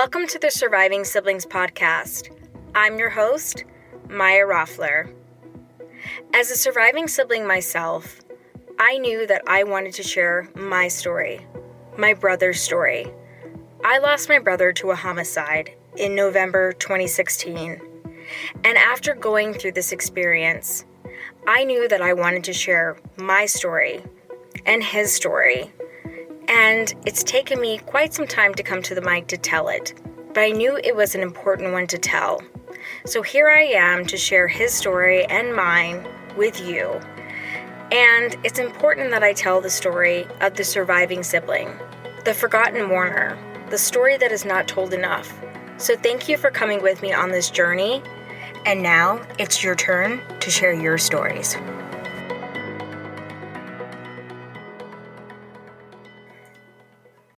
Welcome to the Surviving Siblings podcast. I'm your host, Maya Roffler. As a surviving sibling myself, I knew that I wanted to share my story, my brother's story. I lost my brother to a homicide in November 2016. And after going through this experience, I knew that I wanted to share my story and his story. And it's taken me quite some time to come to the mic to tell it, but I knew it was an important one to tell. So here I am to share his story and mine with you. And it's important that I tell the story of the surviving sibling, the forgotten mourner, the story that is not told enough. So thank you for coming with me on this journey. And now it's your turn to share your stories.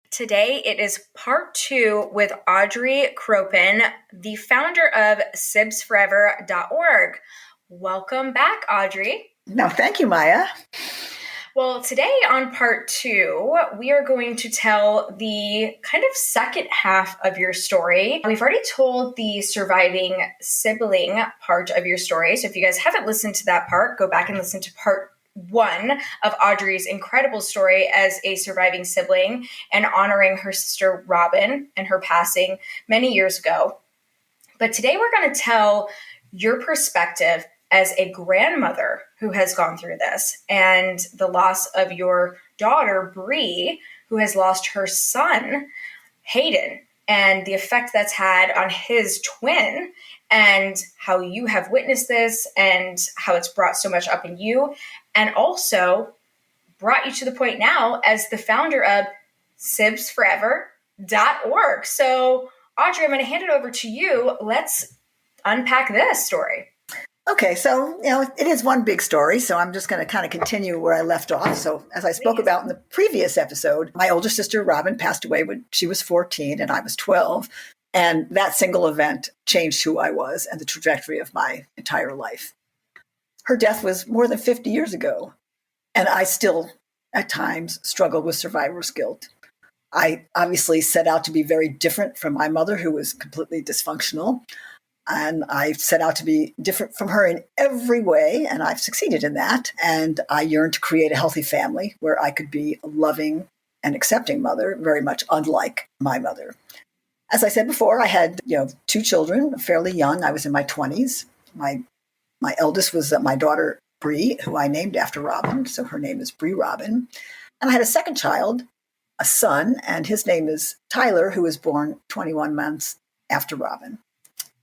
Today, it is part 2 with Audree Kropen, the founder of sibsforever.org. Welcome back, Audree. No, thank you, Maya. Well, today on part 2, we are going to tell the kind of second half of your story. We've already told the surviving sibling part of your story. So if you guys haven't listened to that part, go back and listen to part 1 of Audree's incredible story as a surviving sibling and honoring her sister Robin and her passing many years ago. But today we're going to tell your perspective as a grandmother who has gone through this and the loss of your daughter, Bree, who has lost her son, Hayden, and the effect that's had on his twin and how you have witnessed this and how it's brought so much up in you and also brought you to the point now as the founder of sibsforever.org. So, Audree, I'm going to hand it over to you. Let's unpack this story. Okay, so, it is one big story, so I'm just going to kind of continue where I left off. So, as I spoke about in the previous episode, my older sister, Robin, passed away when she was 14 and I was 12. And that single event changed who I was and the trajectory of my entire life. Her death was more than 50 years ago, and I still, at times, struggle with survivor's guilt. I obviously set out to be very different from my mother, who was completely dysfunctional, and I set out to be different from her in every way, and I've succeeded in that. And I yearned to create a healthy family where I could be a loving and accepting mother, very much unlike my mother. As I said before, I had 2 children, fairly young. I was in my 20s. My eldest was my daughter, Bree, who I named after Robin. So her name is Bree Robin. And I had a second child, a son, and his name is Tyler, who was born 21 months after Robin.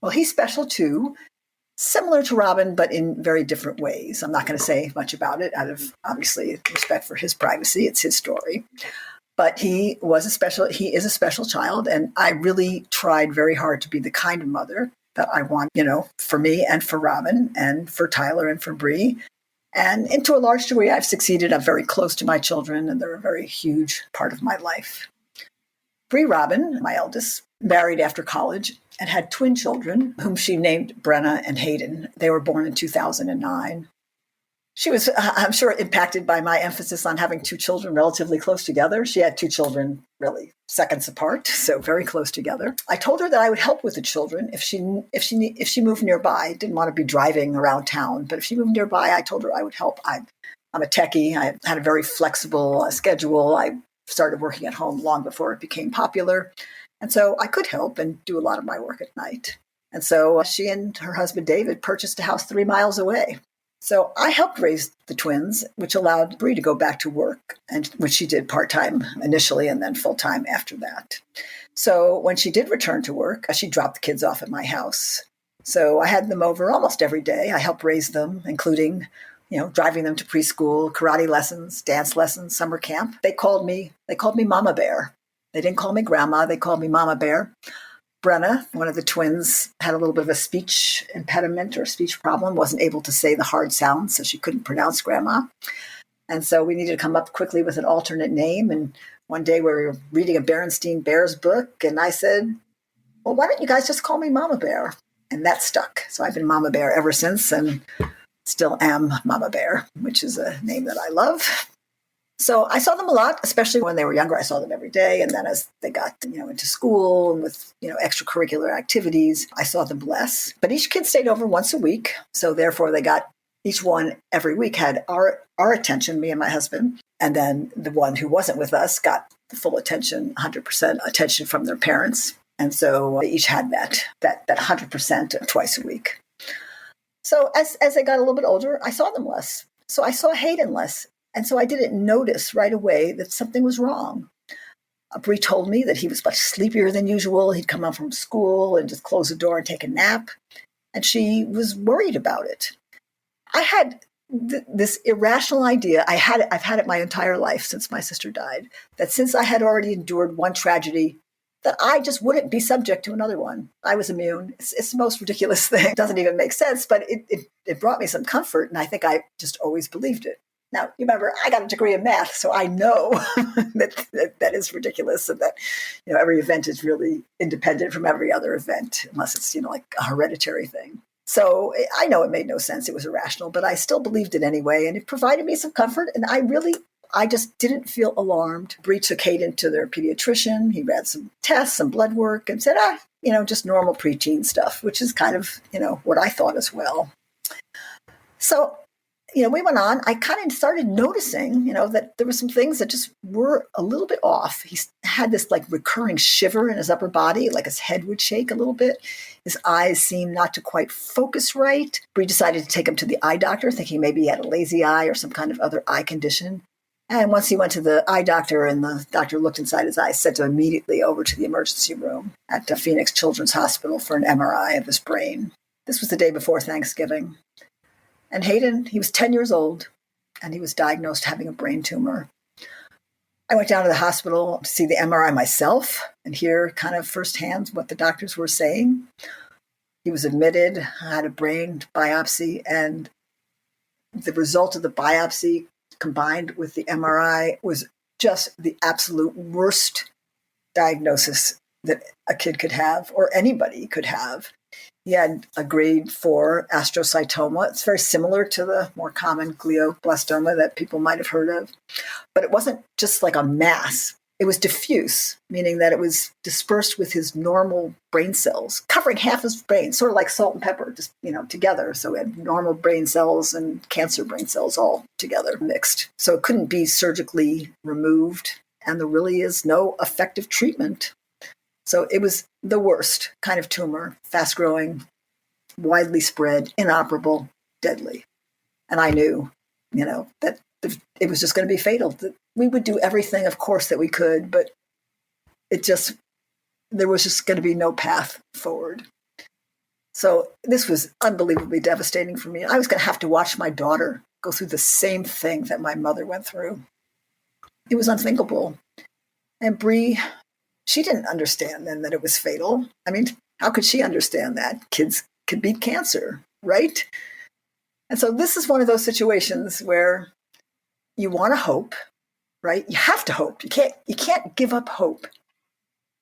Well, he's special too, similar to Robin, but in very different ways. I'm not going to say much about it out of, obviously, respect for his privacy. It's his story. But he is a special child, and I really tried very hard to be the kind of mother that I want, for me and for Robin and for Tyler and for Bree. And to a large degree, I've succeeded. I'm very close to my children, and they're a very huge part of my life. Bree Robin, my eldest, married after college and had twin children, whom she named Brenna and Hayden. They were born in 2009. She was, I'm sure, impacted by my emphasis on having 2 children relatively close together. She had 2 children really seconds apart, so very close together. I told her that I would help with the children if she moved nearby. I didn't want to be driving around town, but if she moved nearby, I told her I would help. I'm a techie. I had a very flexible schedule. I started working at home long before it became popular, and so I could help and do a lot of my work at night. And so she and her husband David purchased a house 3 miles away. So I helped raise the twins, which allowed Bree to go back to work, and which she did part-time initially and then full-time after that. So when she did return to work, she dropped the kids off at my house. So I had them over almost every day. I helped raise them, including, driving them to preschool, karate lessons, dance lessons, summer camp. They called me Mama Bear. They didn't call me Grandma. They called me Mama Bear. Brenna, one of the twins, had a little bit of a speech impediment or speech problem, wasn't able to say the hard sounds, so she couldn't pronounce Grandma. And so we needed to come up quickly with an alternate name. And one day we were reading a Berenstain Bears book, and I said, well, why don't you guys just call me Mama Bear? And that stuck. So I've been Mama Bear ever since and still am Mama Bear, which is a name that I love. So I saw them a lot, especially when they were younger. I saw them every day. And then as they got, into school and with, extracurricular activities, I saw them less. But each kid stayed over once a week. So therefore they got each one every week had our attention, me and my husband. And then the one who wasn't with us got the full attention, 100% attention from their parents. And so they each had that 100% twice a week. So as they got a little bit older, I saw them less. So I saw Hayden less. And so I didn't notice right away that something was wrong. Audree told me that he was much sleepier than usual. He'd come home from school and just close the door and take a nap. And she was worried about it. I had this irrational idea. I've had it my entire life since my sister died, that since I had already endured one tragedy, that I just wouldn't be subject to another one. I was immune. It's the most ridiculous thing. It doesn't even make sense, but it brought me some comfort. And I think I just always believed it. Now, you remember, I got a degree in math, so I know that is ridiculous and that, every event is really independent from every other event, unless it's, like a hereditary thing. So I know it made no sense. It was irrational, but I still believed it anyway. And it provided me some comfort. And I just didn't feel alarmed. Bree took Hayden to their pediatrician. He ran some tests, some blood work, and said, just normal preteen stuff, which is kind of, what I thought as well. So we went on. I kind of started noticing, that there were some things that just were a little bit off. He had this like recurring shiver in his upper body, like his head would shake a little bit. His eyes seemed not to quite focus right. Bree decided to take him to the eye doctor, thinking maybe he had a lazy eye or some kind of other eye condition. And once he went to the eye doctor and the doctor looked inside his eyes, sent him immediately over to the emergency room at the Phoenix Children's Hospital for an MRI of his brain. This was the day before Thanksgiving. And Hayden, he was 10 years old, and he was diagnosed having a brain tumor. I went down to the hospital to see the MRI myself and hear kind of firsthand what the doctors were saying. He was admitted, had a brain biopsy, and the result of the biopsy combined with the MRI was just the absolute worst diagnosis that a kid could have or anybody could have. He had a grade 4 astrocytoma. It's very similar to the more common glioblastoma that people might have heard of. But it wasn't just like a mass. It was diffuse, meaning that it was dispersed with his normal brain cells, covering half his brain, sort of like salt and pepper, just, together. So we had normal brain cells and cancer brain cells all together mixed. So it couldn't be surgically removed. And there really is no effective treatment. So it was the worst kind of tumor, fast-growing, widely spread, inoperable, deadly. And I knew, that it was just going to be fatal. That we would do everything, of course, that we could, but there was just going to be no path forward. So this was unbelievably devastating for me. I was going to have to watch my daughter go through the same thing that my mother went through. It was unthinkable. And Bree, she didn't understand then that it was fatal. I mean, how could she understand that? Kids could beat cancer, right? And so this is one of those situations where you want to hope, right? You have to hope. You can't give up hope,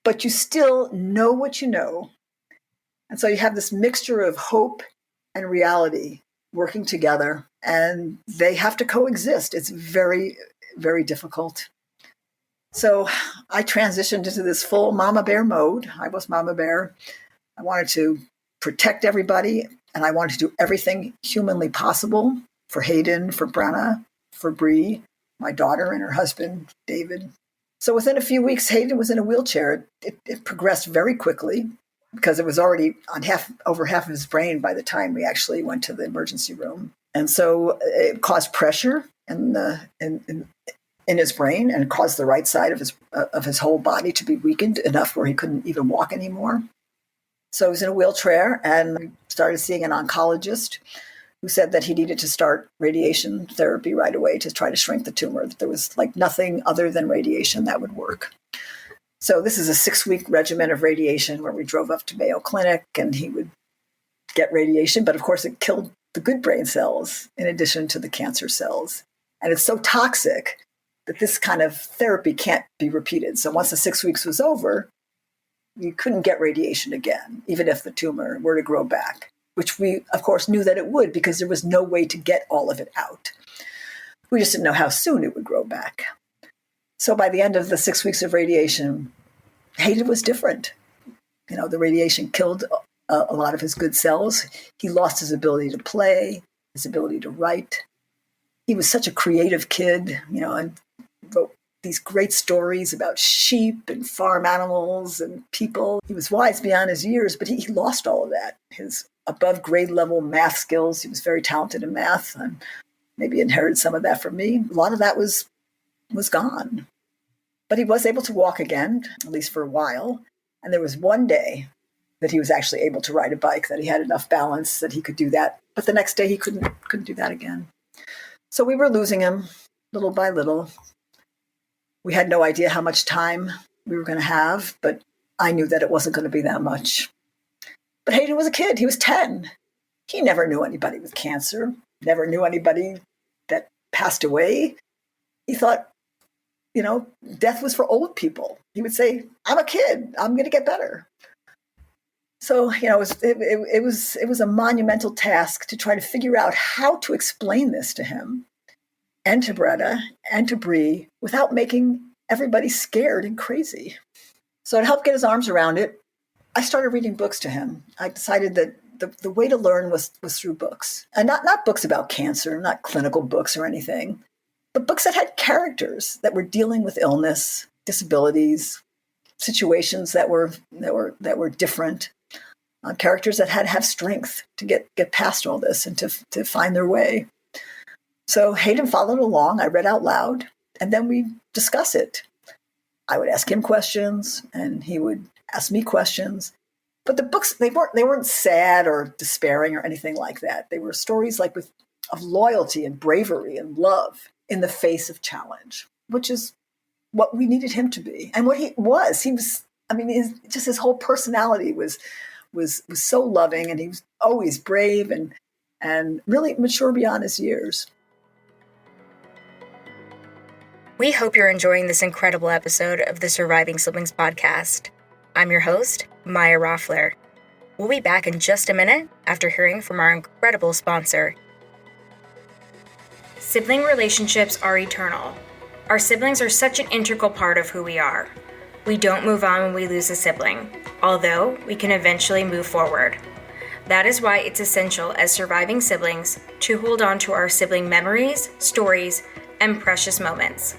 but you still know what you know. And so you have this mixture of hope and reality working together, and they have to coexist. It's very, very difficult. So I transitioned into this full mama bear mode. I was mama bear. I wanted to protect everybody, and I wanted to do everything humanly possible for Hayden, for Brenna, for Bree, my daughter, and her husband, David. So within a few weeks, Hayden was in a wheelchair. It progressed very quickly because it was already on over half of his brain by the time we actually went to the emergency room. And so it caused pressure in his brain and caused the right side of his whole body to be weakened enough where he couldn't even walk anymore. So he was in a wheelchair, and we started seeing an oncologist who said that he needed to start radiation therapy right away to try to shrink the tumor, that there was like nothing other than radiation that would work. So this is a 6-week regimen of radiation where we drove up to Mayo Clinic and he would get radiation, but of course it killed the good brain cells in addition to the cancer cells. And it's so toxic that this kind of therapy can't be repeated. So once the 6 weeks was over, you couldn't get radiation again, even if the tumor were to grow back, which we, of course, knew that it would because there was no way to get all of it out. We just didn't know how soon it would grow back. So by the end of the 6 weeks of radiation, Hayden was different. The radiation killed a lot of his good cells. He lost his ability to play, his ability to write. He was such a creative kid, and wrote these great stories about sheep and farm animals and people. He was wise beyond his years, but he lost all of that. His above grade level math skills, he was very talented in math, and maybe inherited some of that from me. A lot of that was gone. But he was able to walk again, at least for a while. And there was one day that he was actually able to ride a bike, that he had enough balance that he could do that. But the next day he couldn't do that again. So we were losing him little by little. We had no idea how much time we were going to have, but I knew that it wasn't going to be that much. But Hayden was a kid. He was 10. He never knew anybody with cancer, never knew anybody that passed away. He thought, death was for old people. He would say, I'm a kid. I'm going to get better. So, it was a monumental task to try to figure out how to explain this to him and to Bretta and to Bree without making everybody scared and crazy. So to help get his arms around it, I started reading books to him. I decided that the way to learn was through books. And not books about cancer, not clinical books or anything, but books that had characters that were dealing with illness, disabilities, situations that were different. Characters that had to have strength to get past all this and to find their way. So Hayden followed along. I read out loud, and then we discuss it. I would ask him questions, and he would ask me questions. But the books, they weren't sad or despairing or anything like that. They were stories of loyalty and bravery and love in the face of challenge, which is what we needed him to be, and what he was. He was. His whole personality was so loving, and he was always brave and really mature beyond his years. We hope you're enjoying this incredible episode of the Surviving Siblings podcast. I'm your host, Maya Roffler. We'll be back in just a minute after hearing from our incredible sponsor. Sibling relationships are eternal. Our siblings are such an integral part of who we are. We don't move on when we lose a sibling, although we can eventually move forward. That is why it's essential as surviving siblings to hold on to our sibling memories, stories, and precious moments.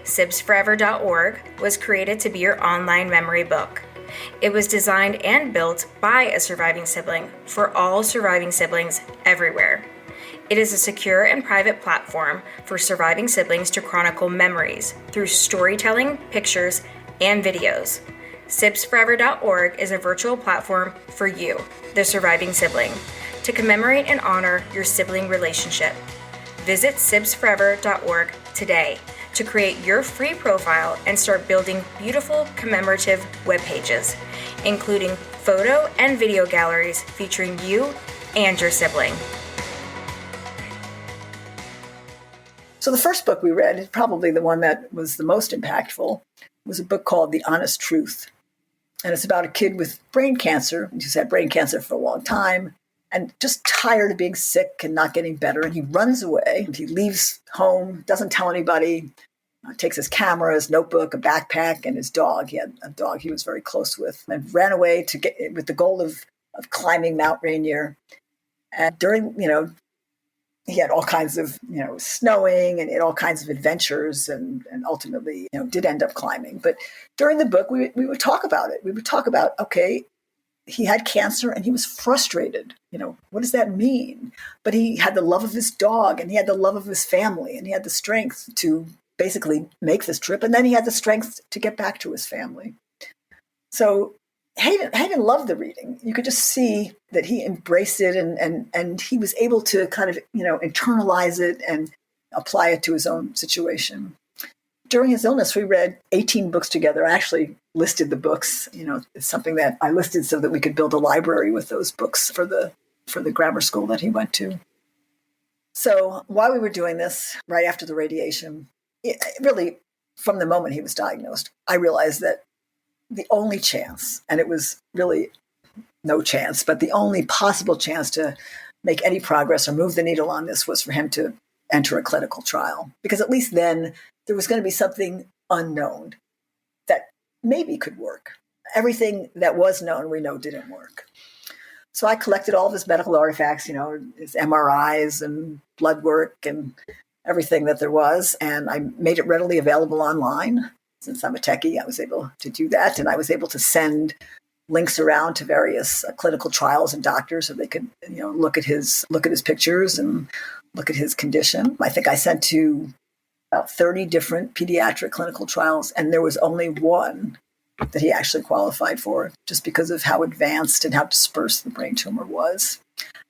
Sibsforever.org was created to be your online memory book. It was designed and built by a surviving sibling for all surviving siblings everywhere. It is a secure and private platform for surviving siblings to chronicle memories through storytelling, pictures, and videos. Sibsforever.org is a virtual platform for you, the surviving sibling, to commemorate and honor your sibling relationship. Visit Sibsforever.org today to create your free profile and start building beautiful commemorative web pages, including photo and video galleries featuring you and your sibling. So the first book we read, probably the one that was the most impactful, was a book called The Honest Truth. And it's about a kid with brain cancer. He's had brain cancer for a long time and just tired of being sick and not getting better. And he runs away. And he leaves home, doesn't tell anybody, takes his camera, his notebook, a backpack, and his dog. He had a dog he was very close with, and ran away to get with the goal of climbing Mount Rainier. And during, he had all kinds of, snowing and all kinds of adventures and ultimately, did end up climbing. But during the book, we would talk about it. We would talk about, okay, he had cancer and he was frustrated. What does that mean? But he had the love of his dog and he had the love of his family and he had the strength to basically make this trip. And then he had the strength to get back to his family. So Hayden loved the reading. You could just see that he embraced it and he was able to kind of, internalize it and apply it to his own situation. During his illness, we read 18 books together. I actually listed the books. It's something that I listed so that we could build a library with those books for the grammar school that he went to. So while we were doing this, right after the radiation, really from the moment he was diagnosed, I realized that the only chance, and it was really no chance, but the only possible chance to make any progress or move the needle on this was for him to enter a clinical trial, because at least then there was going to be something unknown that maybe could work. Everything that was known, we know didn't work. So I collected all of his medical artifacts, his MRIs and blood work and everything that there was, and I made it readily available online. Since I'm a techie, I was able to do that, and I was able to send links around to various clinical trials and doctors so they could, look at his pictures and look at his condition. I think I sent to about 30 different pediatric clinical trials, and there was only one that he actually qualified for, just because of how advanced and how dispersed the brain tumor was.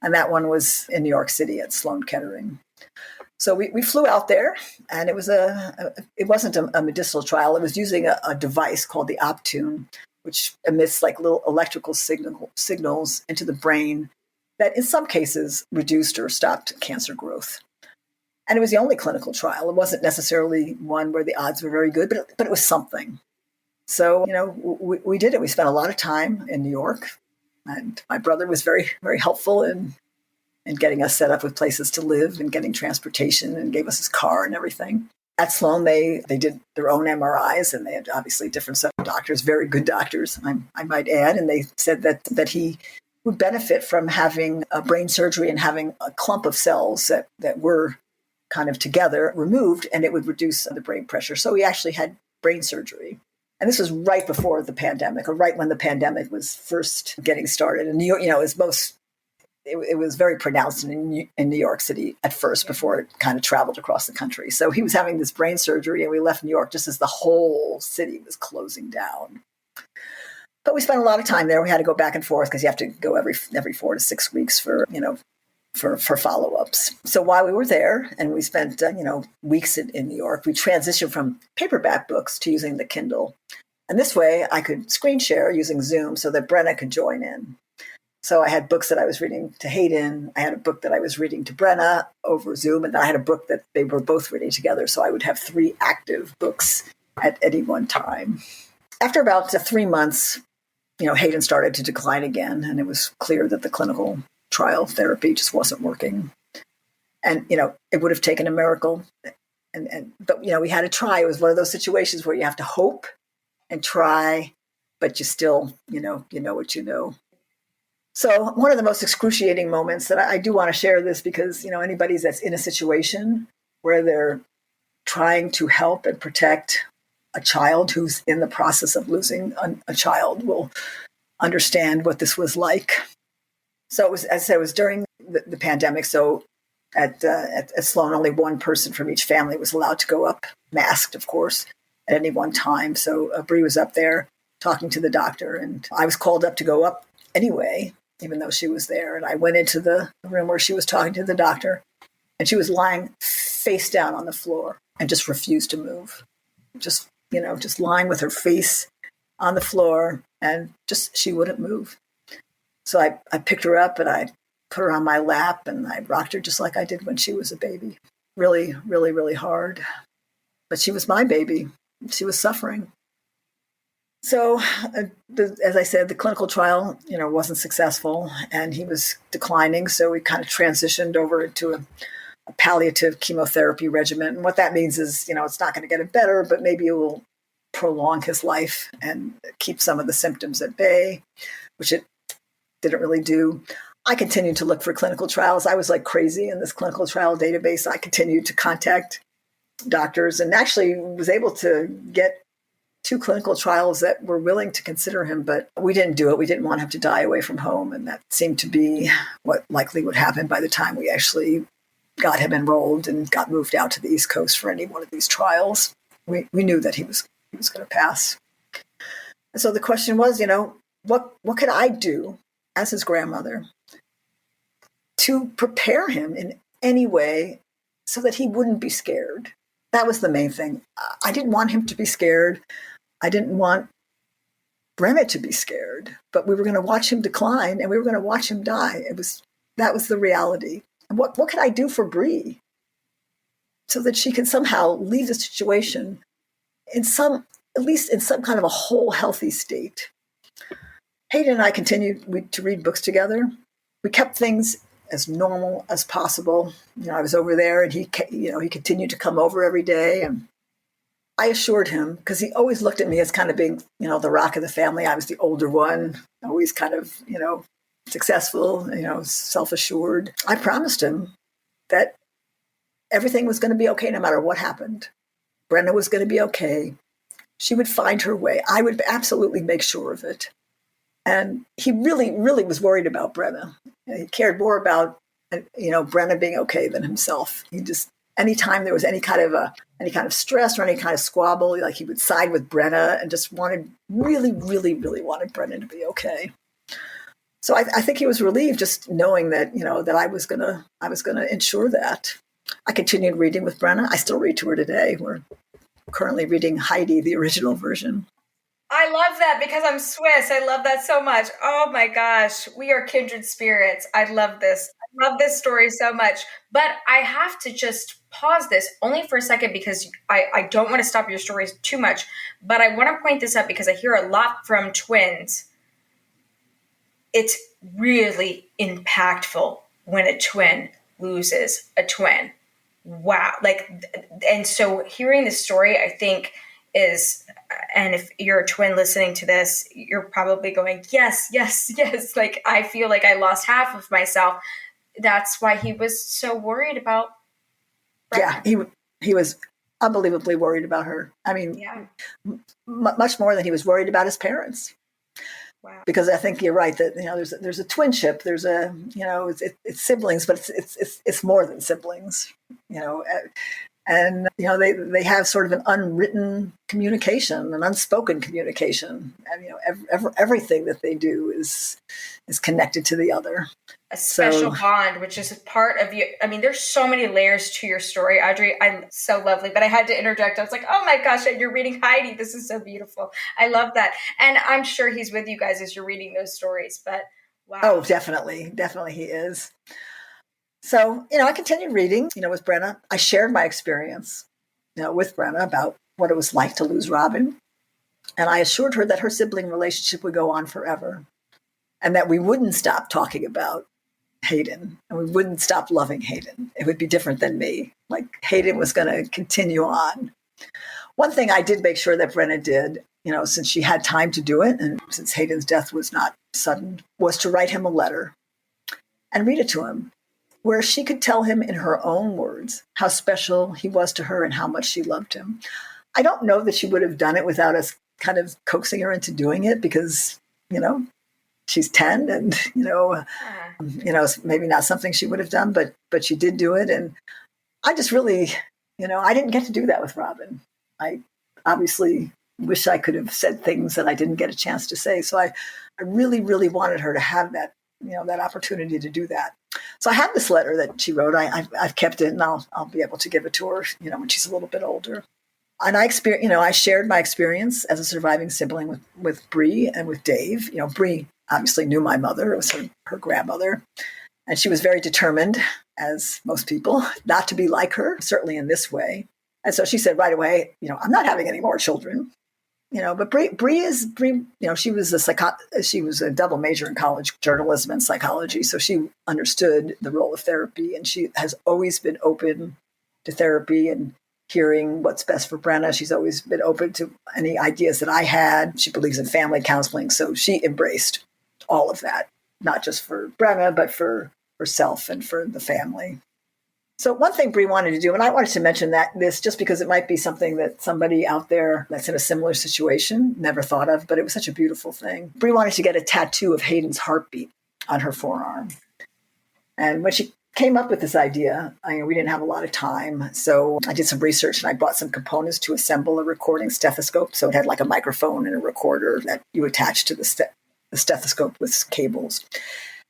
And that one was in New York City at Sloan Kettering. So we flew out there, and it wasn't a medicinal trial. It was using a device called the Optune, which emits like little electrical signals into the brain that in some cases reduced or stopped cancer growth. And it was the only clinical trial. It wasn't necessarily one where the odds were very good, but it was something. So, we did it. We spent a lot of time in New York, and my brother was very, very helpful in getting us set up with places to live and getting transportation, and gave us his car and everything. At Sloan, they did their own MRIs, and they had obviously different set of doctors, very good doctors, I might add. And they said that he would benefit from having a brain surgery and having a clump of cells that were kind of together removed, and it would reduce the brain pressure. So he actually had brain surgery. And this was right before the pandemic, or right when the pandemic was first getting started. And New York, it was very pronounced in New York City at first, before it kind of traveled across the country. So he was having this brain surgery, and we left New York just as the whole city was closing down. But we spent a lot of time there. We had to go back and forth, because you have to go every 4 to 6 weeks for follow-ups. So while we were there, and we spent weeks in New York, we transitioned from paperback books to using the Kindle. And this way I could screen share using Zoom so that Brenna could join in. So I had books that I was reading to Hayden. I had a book that I was reading to Brenna over Zoom, and I had a book that they were both reading together. So I would have 3 active books at any one time. After about 3 months, Hayden started to decline again, and it was clear that the clinical trial therapy just wasn't working. And, it would have taken a miracle. But we had to try. It was one of those situations where you have to hope and try, but you still, what you know. So one of the most excruciating moments that I do want to share this, because, anybody that's in a situation where they're trying to help and protect a child who's in the process of losing a child will understand what this was like. So it was, as I said, it was during the pandemic. So at Sloan, only one person from each family was allowed to go up, masked, of course, at any one time. So Audree was up there talking to the doctor, and I was called up to go up anyway, even though she was there. And I went into the room where she was talking to the doctor, and she was lying face down on the floor and just refused to move. Just lying with her face on the floor, and she wouldn't move. So I picked her up, and I put her on my lap, and I rocked her just like I did when she was a baby. Really, really, really hard. But she was my baby. She was suffering. So, as I said, the clinical trial, wasn't successful, and he was declining. So we kind of transitioned over into a palliative chemotherapy regimen. And what that means is, it's not going to get it better, but maybe it will prolong his life and keep some of the symptoms at bay, which it didn't really do. I continued to look for clinical trials. I was like crazy in this clinical trial database. I continued to contact doctors, and actually was able to get 2 clinical trials that were willing to consider him, but we didn't do it. We didn't want him to die away from home. And that seemed to be what likely would happen by the time we actually got him enrolled and got moved out to the East Coast for any one of these trials. We knew that he was going to pass. And so the question was, what could I do as his grandmother to prepare him in any way so that he wouldn't be scared? That was the main thing. I didn't want him to be scared. I didn't want Brenna to be scared, but we were going to watch him decline, and we were going to watch him die. That was the reality. And what could I do for Bree so that she could somehow leave the situation at least in some kind of a whole healthy state? Hayden and I continued to read books together. We kept things as normal as possible. I was over there, and he continued to come over every day, and I assured him, because he always looked at me as kind of being, the rock of the family. I was the older one, always kind of, successful, self-assured. I promised him that everything was going to be okay no matter what happened. Brenna was going to be okay. She would find her way. I would absolutely make sure of it. And he really, really was worried about Brenna. He cared more about, Brenna being okay than himself. He just, anytime there was any kind of stress or any kind of squabble, like he would side with Brenna and just really, really, really wanted Brenna to be okay. So I think he was relieved just knowing that, that I was gonna ensure that. I continued reading with Brenna. I still read to her today. We're currently reading Heidi, the original version. I love that because I'm Swiss. I love that so much. Oh my gosh. We are kindred spirits. I love this. I love this story so much. But I have to just pause this only for a second because I don't want to stop your stories too much. But I want to point this out because I hear a lot from twins. It's really impactful when a twin loses a twin. Wow. And so hearing this story, I think is, and if you're a twin listening to this, you're probably going, yes, yes, yes. Like, I feel like I lost half of myself. That's why he was so worried about Brenna. Yeah, he was unbelievably worried about her. I mean, much more than he was worried about his parents. Wow. Because I think you're right that there's a twinship. There's a it's siblings, but it's more than siblings. And they have sort of an unwritten communication, an unspoken communication, and everything that they do is connected to the other. A special bond, which is a part of you. I mean, there's so many layers to your story, Audree. So lovely, but I had to interject. I was like, oh my gosh, you're reading Heidi. This is so beautiful. I love that. And I'm sure he's with you guys as you're reading those stories, but wow. Oh, definitely. Definitely he is. So, I continued reading, with Brenna. I shared my experience, with Brenna about what it was like to lose Robin. And I assured her that her sibling relationship would go on forever and that we wouldn't stop talking about Hayden and we wouldn't stop loving Hayden. It would be different than me. Like Hayden was going to continue on. One thing I did make sure that Brenna did, since she had time to do it and since Hayden's death was not sudden, was to write him a letter and read it to him, where she could tell him in her own words how special he was to her and how much she loved him. I don't know that she would have done it without us kind of coaxing her into doing it because, she's 10 and, it's maybe not something she would have done, but she did do it. And I just really, I didn't get to do that with Robin. I obviously wish I could have said things that I didn't get a chance to say. So I really, really wanted her to have that, that opportunity to do that. So I have this letter that she wrote. I've kept it, and I'll be able to give it to her, when she's a little bit older. And I shared my experience as a surviving sibling with Bree and with Dave. Bree obviously knew my mother; it was her grandmother, and she was very determined, as most people, not to be like her, certainly in this way. And so she said right away, I'm not having any more children. But Bree, she was a double major in college, journalism and psychology. So she understood the role of therapy, and she has always been open to therapy and hearing what's best for Brenna. She's always been open to any ideas that I had. She believes in family counseling. So she embraced all of that, not just for Brenna, but for herself and for the family. So one thing Bree wanted to do, and I wanted to mention this just because it might be something that somebody out there that's in a similar situation never thought of, but it was such a beautiful thing. Bree wanted to get a tattoo of Hayden's heartbeat on her forearm. And when she came up with this idea, we didn't have a lot of time. So I did some research and I bought some components to assemble a recording stethoscope. So it had like a microphone and a recorder that you attach to the stethoscope with cables.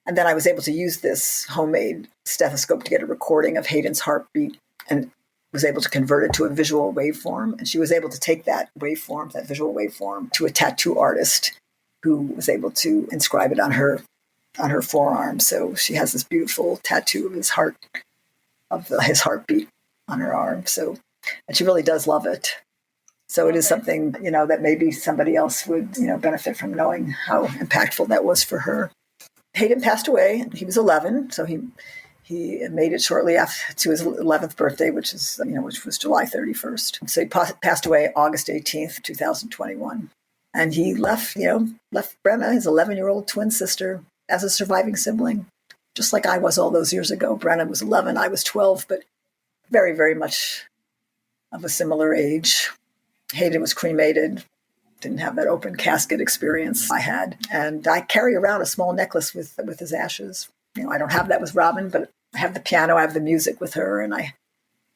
And then I was able to use this homemade stethoscope to get a recording of Hayden's heartbeat and was able to convert it to a visual waveform. And she was able to take that visual waveform, to a tattoo artist who was able to inscribe it on her forearm. So she has this beautiful tattoo of his heartbeat on her arm. So, and she really does love it. So it is something, that maybe somebody else would, benefit from knowing how impactful that was for her. Hayden passed away. He was 11, so he made it shortly after to his 11th birthday, which was July 31st. So he passed away August 18th, 2021. And he left Brenna, his 11-year-old twin sister, as a surviving sibling, just like I was all those years ago. Brenna was 11, I was 12, but very, very much of a similar age. Hayden was cremated, didn't have that open casket experience I had. And I carry around a small necklace with his ashes. I don't have that with Robin, but I have the piano, I have the music with her, and I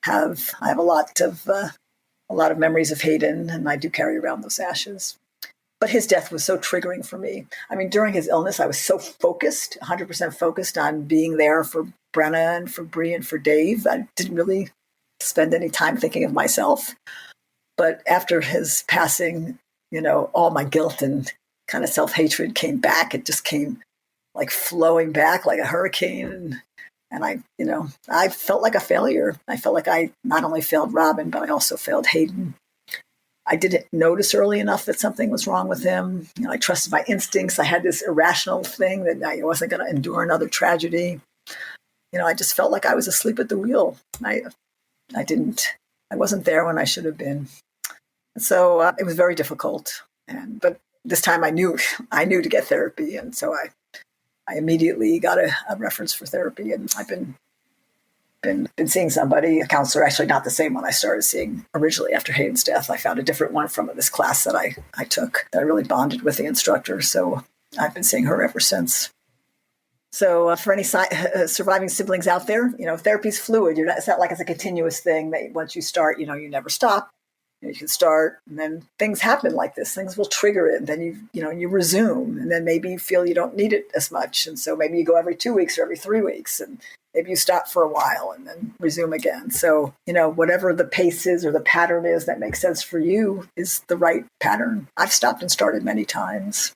have a lot of memories of Hayden, and I do carry around those ashes. But his death was so triggering for me. I mean, during his illness, I was so focused, 100% focused on being there for Brenna and for Bree and for Dave. I didn't really spend any time thinking of myself. But after his passing, all my guilt and kind of self-hatred came back. It just came like flowing back like a hurricane. And I felt like a failure. I felt like I not only failed Robin, but I also failed Hayden. I didn't notice early enough that something was wrong with him. I trusted my instincts. I had this irrational thing that I wasn't going to endure another tragedy. I just felt like I was asleep at the wheel. I wasn't there when I should have been. So it was very difficult. But this time I knew to get therapy. And so I immediately got a reference for therapy. And I've been seeing somebody, a counselor, actually not the same one I started seeing originally after Hayden's death. I found a different one from this class that I took that I really bonded with the instructor. So I've been seeing her ever since. So for any surviving siblings out there, therapy's fluid. It's not like it's a continuous thing that once you start, you never stop. You can start, and then things happen like this. Things will trigger it, and then you resume, and then maybe you feel you don't need it as much, and so maybe you go every 2 weeks or every 3 weeks, and maybe you stop for a while and then resume again. So whatever the pace is or the pattern is that makes sense for you is the right pattern. I've stopped and started many times.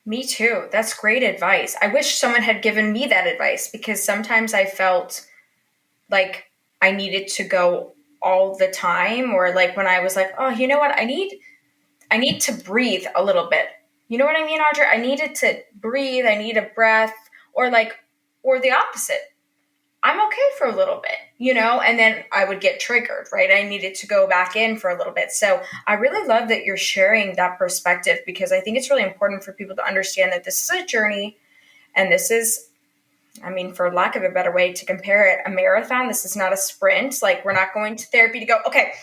Me too. That's great advice. I wish someone had given me that advice, because sometimes I felt like I needed to go all the time, or like when I was like, oh, you know what? I need to breathe a little bit. You know what I mean, Audrey? I needed to breathe. I need a breath, or the opposite. I'm okay for a little bit, and then I would get triggered, right? I needed to go back in for a little bit. So I really love that you're sharing that perspective, because I think it's really important for people to understand that this is a journey, and this is, for lack of a better way to compare it, a marathon. This is not a sprint. Like, we're not going to therapy to go, okay,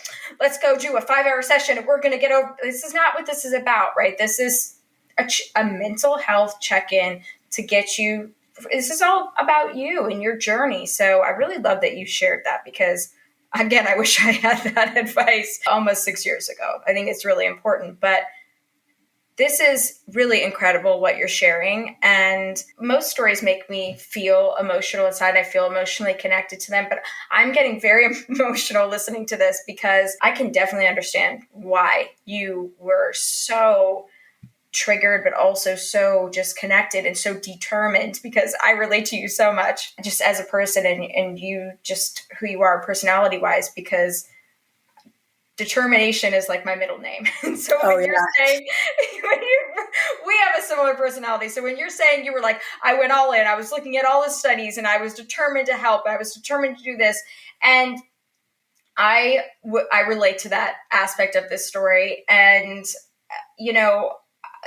let's go do a 5-hour session and we're going to get over. This is not what this is about, right? This is a mental health check-in to get you. This is all about you and your journey. So I really love that you shared that, because, again, I wish I had that advice almost 6 years ago. I think it's really important. But this is really incredible what you're sharing. And most stories make me feel emotional inside. I feel emotionally connected to them. But I'm getting very emotional listening to this, because I can definitely understand why you were so triggered, but also so just connected and so determined, because I relate to you so much just as a person, and you just who you are personality wise, because determination is like my middle name. And so you're saying, we have a similar personality. So when you're saying you were like, I went all in, I was looking at all the studies and I was determined to help, I was determined to do this. And I relate to that aspect of this story. And,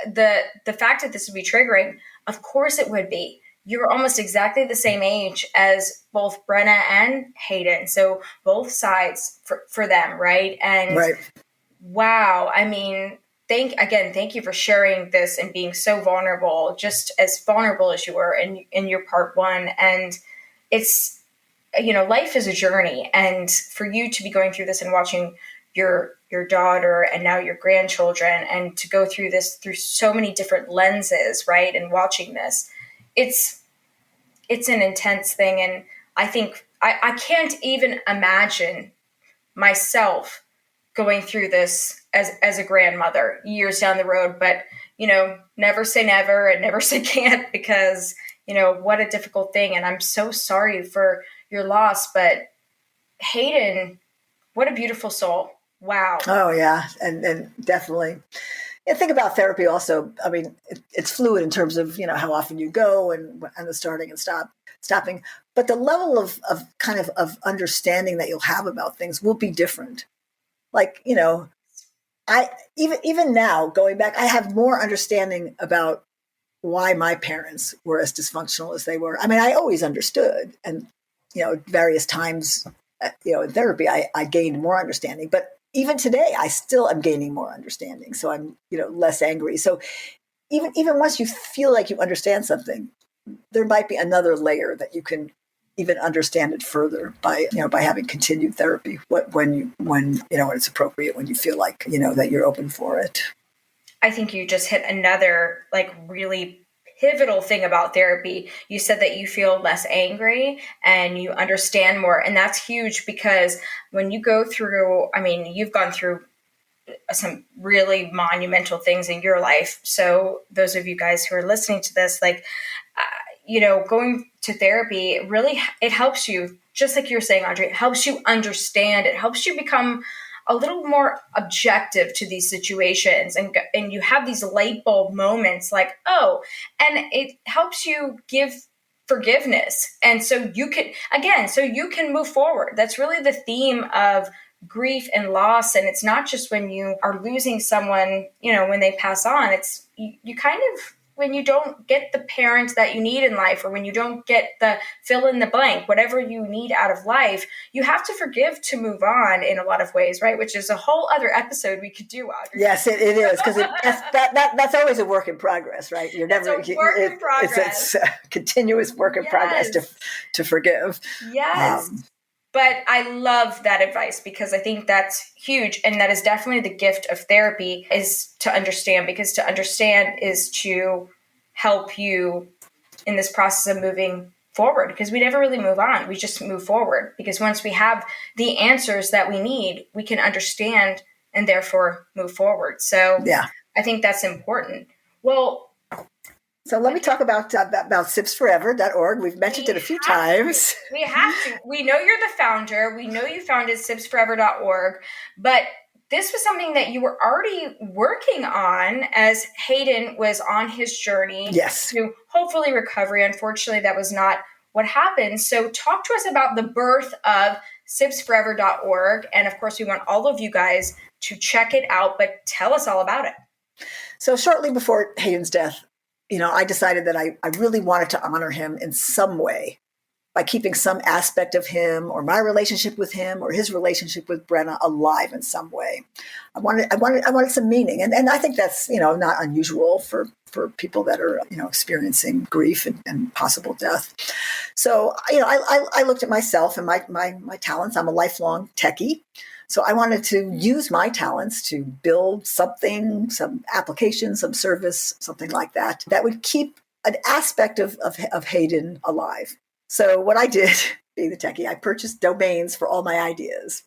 the fact that this would be triggering, of course it would be. You're almost exactly the same age as both Brenna and Hayden. So both sides for them, right? And right. Wow. Thank you for sharing this and being so vulnerable, just as vulnerable as you were in your part one. And it's, life is a journey. And for you to be going through this and watching your daughter and now your grandchildren, and to go through this through so many different lenses, right? And watching this, it's an intense thing. And I think I can't even imagine myself going through this as a grandmother years down the road. But, never say never and never say can't, because, what a difficult thing. And I'm so sorry for your loss. But Hayden, what a beautiful soul. Wow. Oh, yeah. And definitely. Yeah, think about therapy also. I mean, it's fluid in terms of, how often you go and the starting and stopping. But the level of kind of understanding that you'll have about things will be different. Like, I even now going back, I have more understanding about why my parents were as dysfunctional as they were. I mean, I always understood, and various times, in therapy, I gained more understanding. But even today, I still am gaining more understanding. So I'm, less angry. So even once you feel like you understand something, there might be another layer that you can even understand it further by having continued therapy. When it's appropriate, when you feel like that you're open for it. I think you just hit another really pivotal thing about therapy. You said that you feel less angry and you understand more. And that's huge because when you go through, you've gone through some really monumental things in your life. So those of you guys who are listening to this, going to therapy, it helps you, just like you were saying, Audrey, it helps you understand, it helps you become a little more objective to these situations, and you have these light bulb moments and it helps you give forgiveness. And so you can move forward. That's really the theme of grief and loss. And it's not just when you are losing someone, when they pass on, it's you kind of, when you don't get the parent that you need in life, or when you don't get the fill in the blank, whatever you need out of life, you have to forgive to move on in a lot of ways, right? Which is a whole other episode we could do, Audrey. Yes, it is, because that's always a work in progress, right? You're never a work in progress. It's a continuous work in progress to forgive. Yes. But I love that advice because I think that's huge. And that is definitely the gift of therapy, is to understand, because to understand is to help you in this process of moving forward, because we never really move on. We just move forward, because once we have the answers that we need, we can understand and therefore move forward. So yeah, I think that's important. Well, so let me talk about sibsforever.org. We've mentioned it a few times. We have to. We know you're the founder. We know you founded sibsforever.org, but this was something that you were already working on as Hayden was on his journey to hopefully recovery. Unfortunately, that was not what happened. So talk to us about the birth of sibsforever.org. And of course, we want all of you guys to check it out, but tell us all about it. So shortly before Hayden's death, I decided that I really wanted to honor him in some way by keeping some aspect of him, or my relationship with him, or his relationship with Brenna alive in some way. I wanted some meaning. And I think that's, not unusual for people that are, experiencing grief and possible death. So, I looked at myself and my talents. I'm a lifelong techie. So I wanted to use my talents to build something, some application, some service, something like that would keep an aspect of Hayden alive. So what I did, being the techie, I purchased domains for all my ideas.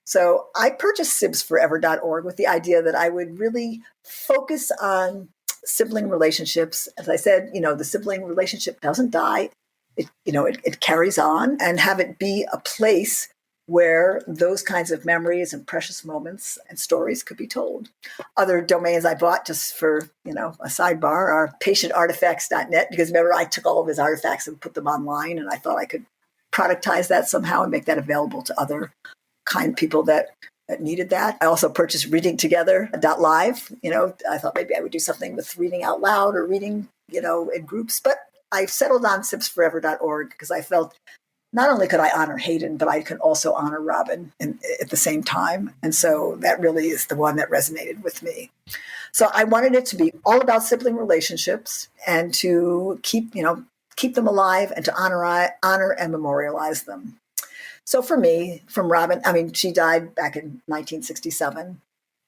So I purchased sibsforever.org with the idea that I would really focus on sibling relationships. As I said, the sibling relationship doesn't die. It carries on, and have it be a place where those kinds of memories and precious moments and stories could be told. Other domains I bought, just for, a sidebar, are patientartifacts.net, because remember, I took all of his artifacts and put them online, and I thought I could productize that somehow and make that available to other kind people that needed that. I also purchased readingtogether.live. I thought maybe I would do something with reading out loud or reading, in groups, but I settled on sibsforever.org because I felt not only could I honor Hayden, but I could also honor Robin at the same time. And so that really is the one that resonated with me. So I wanted it to be all about sibling relationships, and to keep them alive, and to honor and memorialize them. So for me, from Robin, she died back in 1967.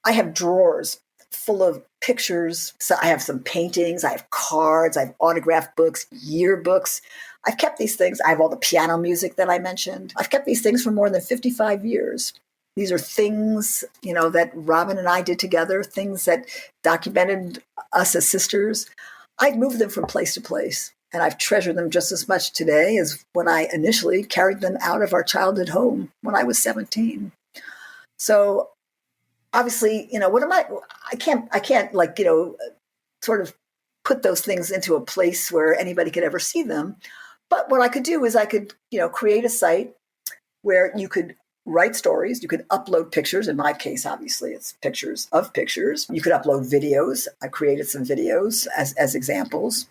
I have drawers full of pictures. So I have some paintings, I have cards, I have autographed books, yearbooks. I've kept these things. I have all the piano music that I mentioned. I've kept these things for more than 55 years. These are things, that Robin and I did together, things that documented us as sisters. I've moved them from place to place, and I've treasured them just as much today as when I initially carried them out of our childhood home when I was 17. So obviously, what am I can't like, sort of put those things into a place where anybody could ever see them. But what I could do is I could, create a site where you could write stories. You could upload pictures. In my case, obviously, it's pictures of pictures. You could upload videos. I created some videos as examples.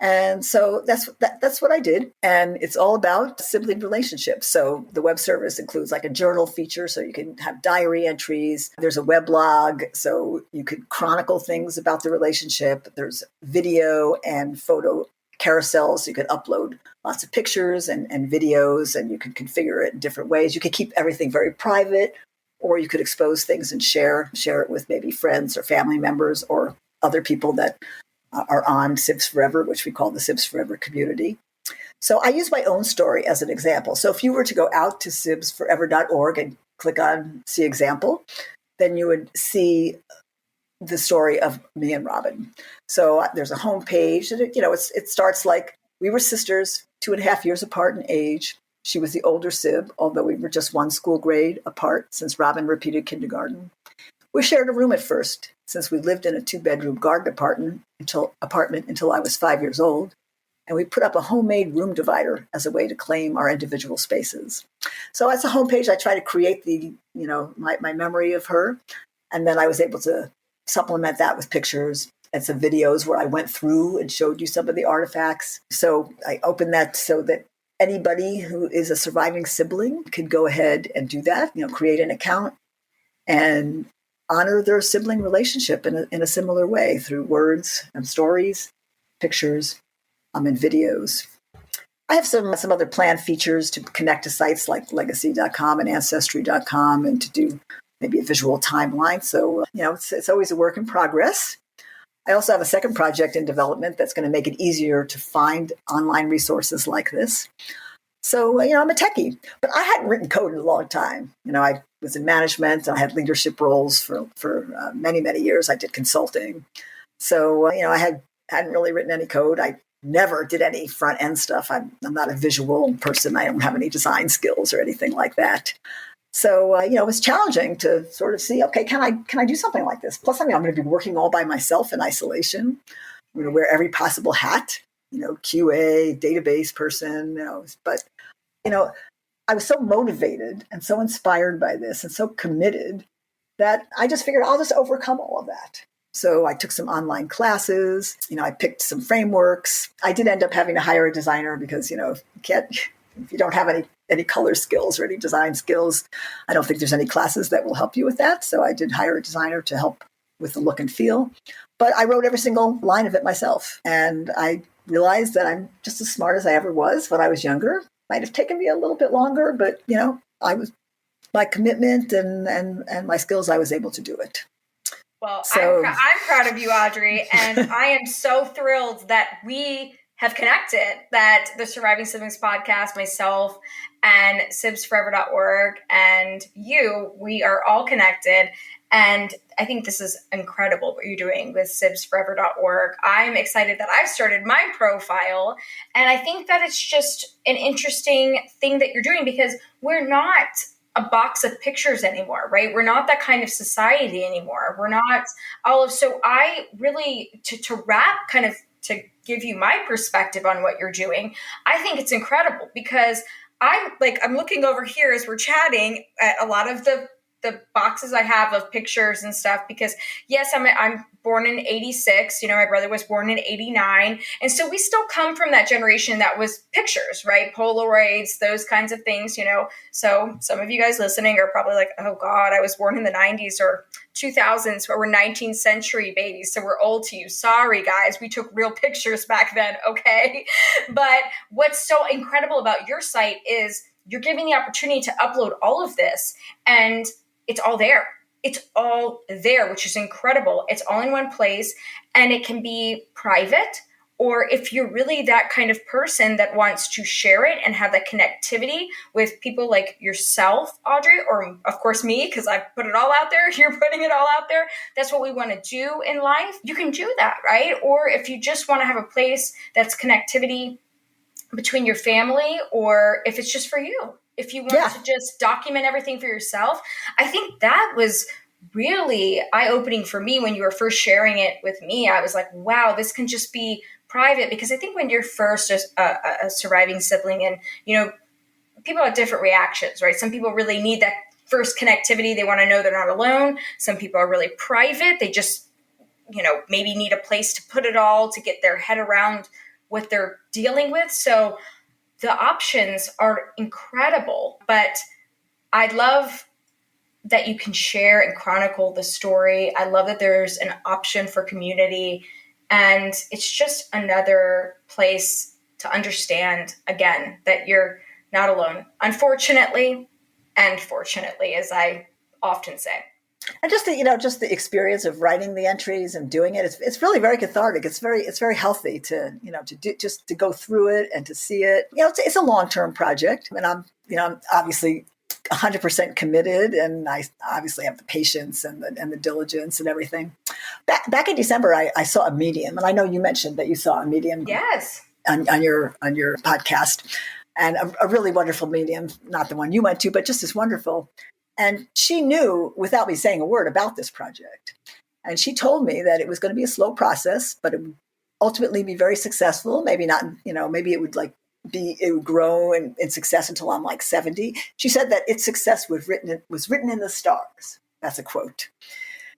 And so that's what I did. And it's all about sibling relationships. So the web service includes like a journal feature, so you can have diary entries. There's a weblog, so you could chronicle things about the relationship. There's video and photo carousels, so you could upload lots of pictures and videos, and you can configure it in different ways. You could keep everything very private, or you could expose things and share it with maybe friends or family members or other people that are on Sibs Forever, which we call the Sibs Forever community. So I use my own story as an example. So if you were to go out to sibsforever.org and click on See Example, then you would see the story of me and Robin. So there's a homepage, and it starts like, we were sisters, 2.5 years apart in age. She was the older sib, although we were just one school grade apart since Robin repeated kindergarten. We shared a room at first, since we lived in a 2-bedroom garden apartment until I was 5 years old. And we put up a homemade room divider as a way to claim our individual spaces. So as a homepage, I try to create my memory of her. And then I was able to supplement that with pictures and some videos where I went through and showed you some of the artifacts. So I opened that so that anybody who is a surviving sibling could go ahead and do that, create an account and honor their sibling relationship in a similar way through words and stories, pictures, and videos. I have some other planned features to connect to sites like legacy.com and ancestry.com, and to do maybe a visual timeline. So, it's always a work in progress. I also have a second project in development that's going to make it easier to find online resources like this. So, I'm a techie, but I hadn't written code in a long time. I was in management. I had leadership roles for many, many years. I did consulting. So, I hadn't really written any code. I never did any front end stuff. I'm not a visual person. I don't have any design skills or anything like that. So, it was challenging to sort of see, okay, can I do something like this? Plus, I'm going to be working all by myself in isolation. I'm going to wear every possible hat, QA, database person, but, I was so motivated and so inspired by this and so committed that I just figured I'll just overcome all of that. So I took some online classes, I picked some frameworks. I did end up having to hire a designer because, if you don't have any color skills or any design skills, I don't think there's any classes that will help you with that. So I did hire a designer to help with the look and feel. But I wrote every single line of it myself. And I realized that I'm just as smart as I ever was when I was younger. Might have taken me a little bit longer, but, my commitment and my skills, I was able to do it. Well, I'm proud of you, Audree, and I am so thrilled that we have connected, that the Surviving Siblings podcast, myself and sibsforever.org and we are all connected. And I think this is incredible what you're doing with sibsforever.org. I'm excited that I've started my profile. And I think that it's just an interesting thing that you're doing, because we're not a box of pictures anymore, right? We're not that kind of society anymore. We're not so I really, to wrap kind of, to give you my perspective on what you're doing, I think it's incredible, because I'm looking over here as we're chatting at a lot of the boxes I have of pictures and stuff, because yes, I'm born in 86, my brother was born in 89. And so we still come from that generation that was pictures, right? Polaroids, those kinds of things, So some of you guys listening are probably like, oh God, I was born in the 90s or 2000s, or we're 19th century babies. So we're old to you. Sorry, guys. We took real pictures back then. Okay. But what's so incredible about your site is you're giving the opportunity to upload all of this, and it's all there. It's all there, which is incredible. It's all in one place, and it can be private, or if you're really that kind of person that wants to share it and have that connectivity with people like yourself, Audree, or of course me, because I put it all out there, you're putting it all out there. That's what we want to do in life. You can do that, right? Or if you just want to have a place that's connectivity between your family, or if it's just for you. If you want to just document everything for yourself, I think that was really eye-opening for me when you were first sharing it with me. I was like, wow, this can just be private, because I think when you're first a surviving sibling, and people have different reactions, right? Some people really need that first connectivity. They want to know they're not alone. Some people are really private. They just, maybe need a place to put it all, to get their head around what they're dealing with. So the options are incredible, but I love that you can share and chronicle the story. I love that there's an option for community, and it's just another place to understand, again, that you're not alone, unfortunately, and fortunately, as I often say. And just the experience of writing the entries and doing it, it's really very cathartic. It's very healthy to go through it and to see it. It's a long-term project, and I'm obviously 100% committed, and I obviously have the patience and the diligence and everything. Back in December, I saw a medium, and I know you mentioned that you saw a medium. Yes. On your podcast, and a really wonderful medium, not the one you went to, but just as wonderful. And she knew, without me saying a word, about this project. And she told me that it was going to be a slow process, but it would ultimately be very successful. Maybe not, maybe it would grow in success until I'm like 70. She said that its success was written in the stars. That's a quote.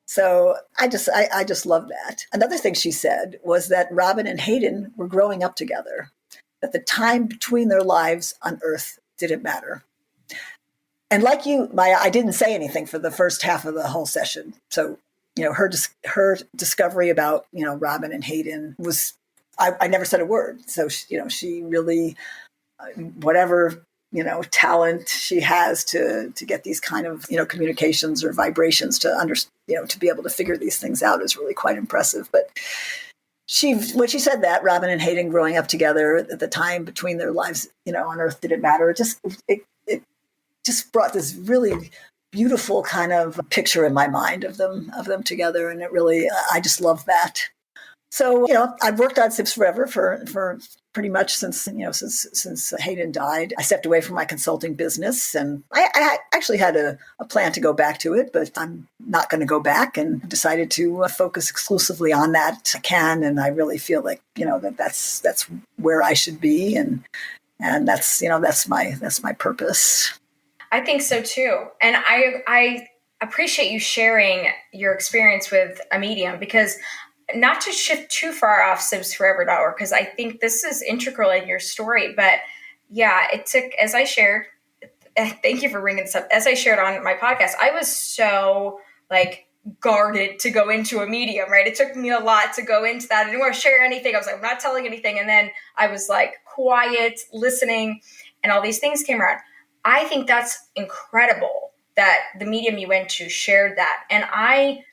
So I just love that. Another thing she said was that Robin and Hayden were growing up together, that the time between their lives on Earth didn't matter. And like you, Maya, I didn't say anything for the first half of the whole session. So, her discovery about, Robin and Hayden was, I never said a word. So, she really, whatever, talent she has to get these kind of, communications or vibrations to to be able to figure these things out is really quite impressive. But when she said that, Robin and Hayden growing up together at the time between their lives, on Earth didn't matter. It just brought this really beautiful kind of picture in my mind of them together. And it really, I just love that. So, I've worked on Sibs Forever for pretty much since Hayden died. I stepped away from my consulting business, and I actually had a plan to go back to it, but I'm not going to go back, and decided to focus exclusively on that. I can, and I really feel like, that's where I should be. And that's my purpose. I think so too. And I appreciate you sharing your experience with a medium, because not to shift too far off sibsforever.org, because I think this is integral in your story. But yeah, it took, as I shared, thank you for bringing this up. As I shared on my podcast, I was so guarded to go into a medium, right? It took me a lot to go into that. I didn't want to share anything. I was like, I'm not telling anything. And then I was quiet, listening, and all these things came around. I think that's incredible that the medium you went to shared that. And I'm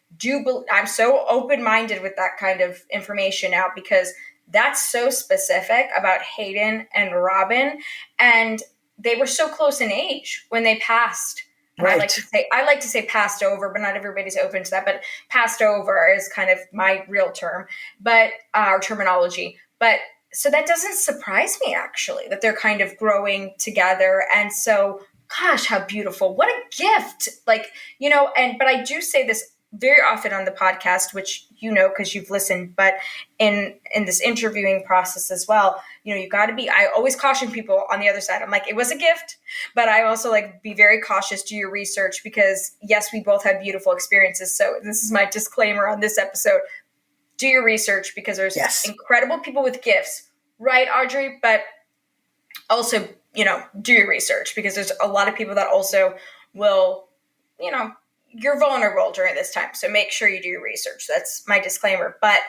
so open-minded with that kind of information now, because that's so specific about Hayden and Robin. And they were so close in age when they passed. Right. I like to say passed over, but not everybody's open to that. But passed over is kind of my real term, but our terminology. But so that doesn't surprise me, actually, that they're kind of growing together. And so, gosh, how beautiful. What a gift. But I do say this very often on the podcast, which because you've listened, but in this interviewing process as well, you got to be, I always caution people on the other side. I'm like, it was a gift, but I also be very cautious, do your research, because yes, we both have beautiful experiences. So this is my disclaimer on this episode. Do your research, because there's incredible people with gifts, right, Audree? But also, do your research, because there's a lot of people that also will, you're vulnerable during this time. So make sure you do your research. That's my disclaimer. But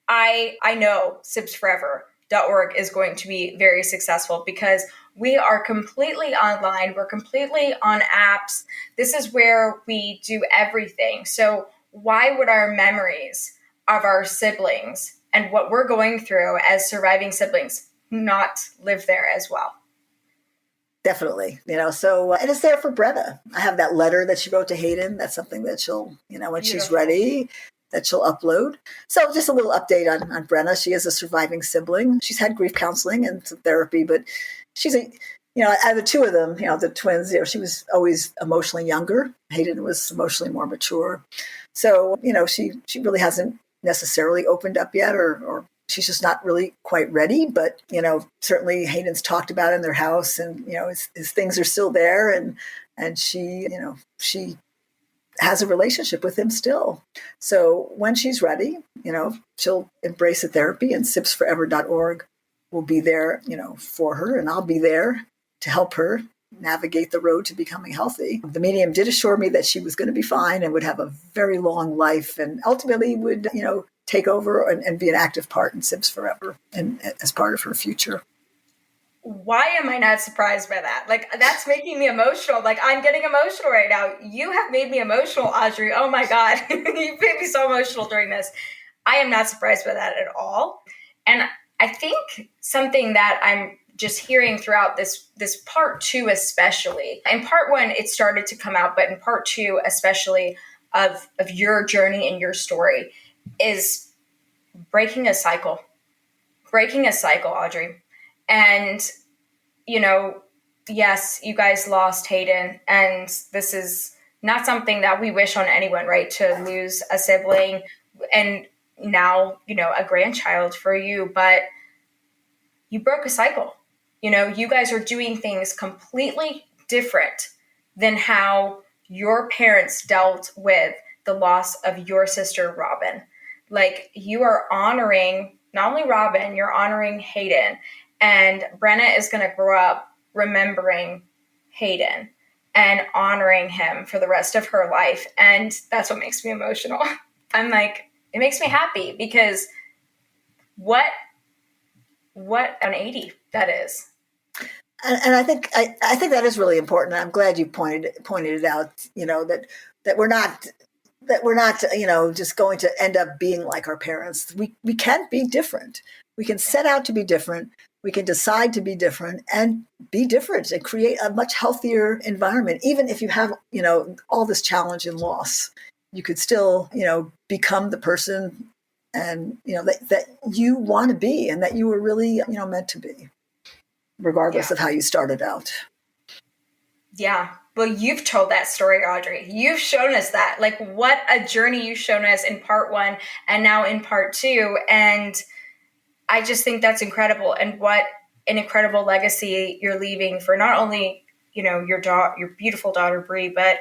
I know sibsforever.org is going to be very successful, because we are completely online. We're completely on apps. This is where we do everything. So why would our memories of our siblings and what we're going through as surviving siblings not live there as well? Definitely, so, and it's there for Brenna. I have that letter that she wrote to Hayden. That's something that she'll, when she's ready, that she'll upload. So just a little update on Brenna. She is a surviving sibling. She's had grief counseling and some therapy, but she's out of the two of them, the twins, she was always emotionally younger. Hayden was emotionally more mature. So, she really hasn't necessarily opened up yet, or she's just not really quite ready. But, certainly Hayden's talked about it in their house, and, his things are still there. And she, she has a relationship with him still. So when she's ready, she'll embrace the therapy, and sibsforever.org will be there, for her, and I'll be there to help her navigate the road to becoming healthy. The medium did assure me that she was going to be fine and would have a very long life, and ultimately would, take over and be an active part in Sibs Forever and as part of her future. Why am I not surprised by that? Like, that's making me emotional. Like, I'm getting emotional right now. You have made me emotional, Audree. Oh my God. You made me so emotional during this. I am not surprised by that at all. And I think something that I'm just hearing throughout this part 2, especially in part 1, it started to come out, but in part 2, especially of your journey and your story, is breaking a cycle, Audree. And, yes, you guys lost Hayden, and this is not something that we wish on anyone, right? To lose a sibling and now, a grandchild for you, but you broke a cycle. You guys are doing things completely different than how your parents dealt with the loss of your sister, Robin. Like, you are honoring not only Robin, you're honoring Hayden. And Brenna is going to grow up remembering Hayden and honoring him for the rest of her life. And that's what makes me emotional. I'm like, it makes me happy, because what an 80 that is. And I think that is really important. I'm glad you pointed it out, that we're not just going to end up being like our parents. We can be different. We can set out to be different. We can decide to be different and be different and create a much healthier environment. Even if you have, all this challenge and loss, you could still, become the person and, that you want to be and that you were really, meant to be, regardless of how you started out. Yeah. Well, you've told that story, Audree. You've shown us that. Like, what a journey you've shown us in part 1 and now in part 2. And I just think that's incredible. And what an incredible legacy you're leaving for not only, your beautiful daughter, Bree, but